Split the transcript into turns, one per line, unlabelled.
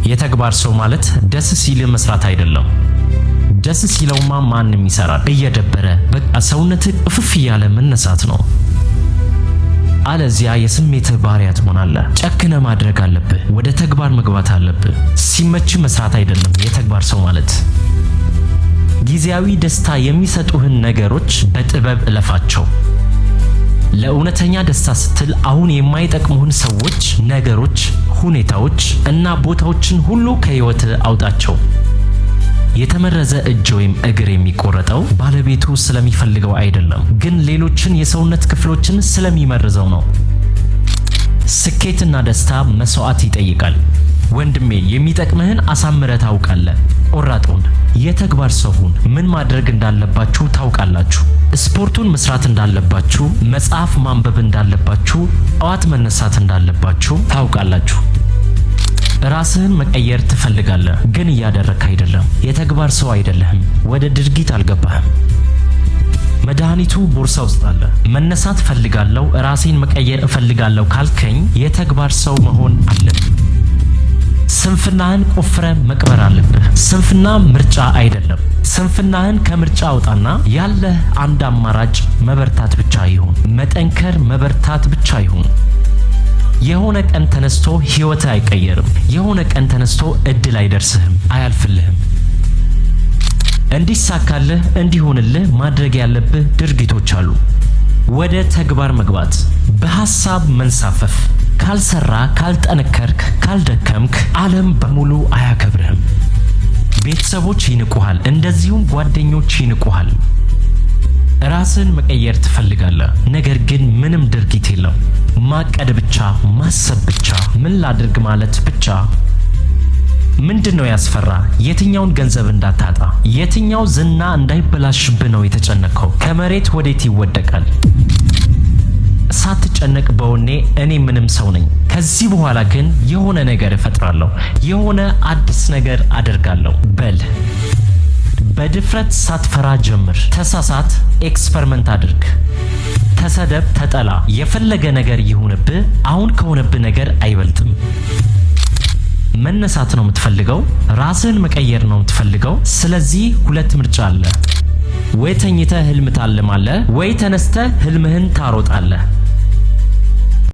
የተግባር ሰው ማለት ደስ ሲል መስራት አይደለም። ደስ ሲለውማ ማንም ይሰራል። እየደበረ በቃ ሰውነትህ እፍፍ ያለ መነሳት ነው። አለዚያ የስሜትህ ባሪያ ትሆናለህ። ጨክነ ማድረግ አለብህ። ወደ ተግባር መግባት አለብህ። ሲመች መስራት አይደለም የተግባር ሰው ማለት። ጊዜያዊ ደስታ የሚሰጡህን ነገሮች በጥበብ እለፋቸው። ለእውነተኛ ደስታ ስትል አሁን የማይጠቅሙህን ሰዎች፣ ነገሮች፣ ሁኔታዎች እና ቦታዎችን ሁሉ ከህይወትህ አውጣቸው። የተመረዘ እጅ ወይም እግር የሚቆረጠው ባለቤቱ ስለሚፈልገው አይደለም፣ ግን ሌሎችን የሰውነት ክፍሎችን ስለሚመርዘው ነው። ስኬትና ደስታ መስዋዕት ይጠይቃል። ወንድሜ የሚጠቅምህን አሳምረህ ታውቃለህ። ቆራጡን የተግባር ሰው ሁን። ምን ማድረግ እንዳለባችሁ ታውቃላችሁ። ስፖርቱን መስራት እንዳለባችሁ፣ መጽሐፍ ማንበብ እንዳለባችሁ፣ ጠዋት መነሳት እንዳለባችሁ ታውቃላችሁ። ራስህን መቀየር ትፈልጋለህ፣ ግን እያደረክ አይደለም። የተግባር ሰው አይደለህም። ወደ ድርጊት አልገባህም። መድኃኒቱ ቦርሳ ውስጥ አለ። መነሳት እፈልጋለሁ፣ ራሴን መቀየር እፈልጋለሁ ካልከኝ የተግባር ሰው መሆን አለብህ። ስንፍናህን ቆፍረ መቅበር አለብህ። ስንፍና ምርጫ አይደለም። ስንፍናህን ከምርጫ አውጣና ያለህ አንድ አማራጭ መበርታት ብቻ ይሁን። መጠንከር፣ መበርታት ብቻ ይሁን። የሆነ ቀን ተነስቶ ህይወት አይቀየርም። የሆነ ቀን ተነስቶ እድል አይደርስህም፣ አያልፍልህም። እንዲሳካልህ፣ እንዲሆንልህ ማድረግ ያለብህ ድርጊቶች አሉ። ወደ ተግባር መግባት፣ በሐሳብ መንሳፈፍ። ካልሰራ፣ ካልጠነከርክ፣ ካልደከምክ ዓለም በሙሉ አያከብርህም። ቤተሰቦች ይንቁሃል፣ እንደዚሁም ጓደኞች ይንቁሃል። ራስን መቀየር ትፈልጋለህ፣ ነገር ግን ምንም ድርጊት የለም። ማቀድ ብቻ፣ ማሰብ ብቻ፣ ምን ላድርግ ማለት ብቻ። ምንድነው ያስፈራ? የትኛውን ገንዘብ እንዳታጣ፣ የትኛው ዝና እንዳይበላሽብህ ነው የተጨነቀው? ከመሬት ወዴት ይወደቃል? ሳትጨነቅ በወኔ እኔ ምንም ሰው ነኝ፣ ከዚህ በኋላ ግን የሆነ ነገር እፈጥራለሁ፣ የሆነ አዲስ ነገር አደርጋለሁ በል። በድፍረት ሳትፈራ ጀምር። ተሳሳት፣ ኤክስፐሪመንት አድርግ። ተሰደብ፣ ተጠላ፣ የፈለገ ነገር ይሁንብህ፣ አሁን ከሆነብህ ነገር አይበልጥም። መነሳት ነው የምትፈልገው? ራስህን መቀየር ነው የምትፈልገው? ስለዚህ ሁለት ምርጫ አለ። ወይ ተኝተህ ህልም ታልማለህ፣ ወይ ተነስተህ ህልምህን ታሮጣለህ።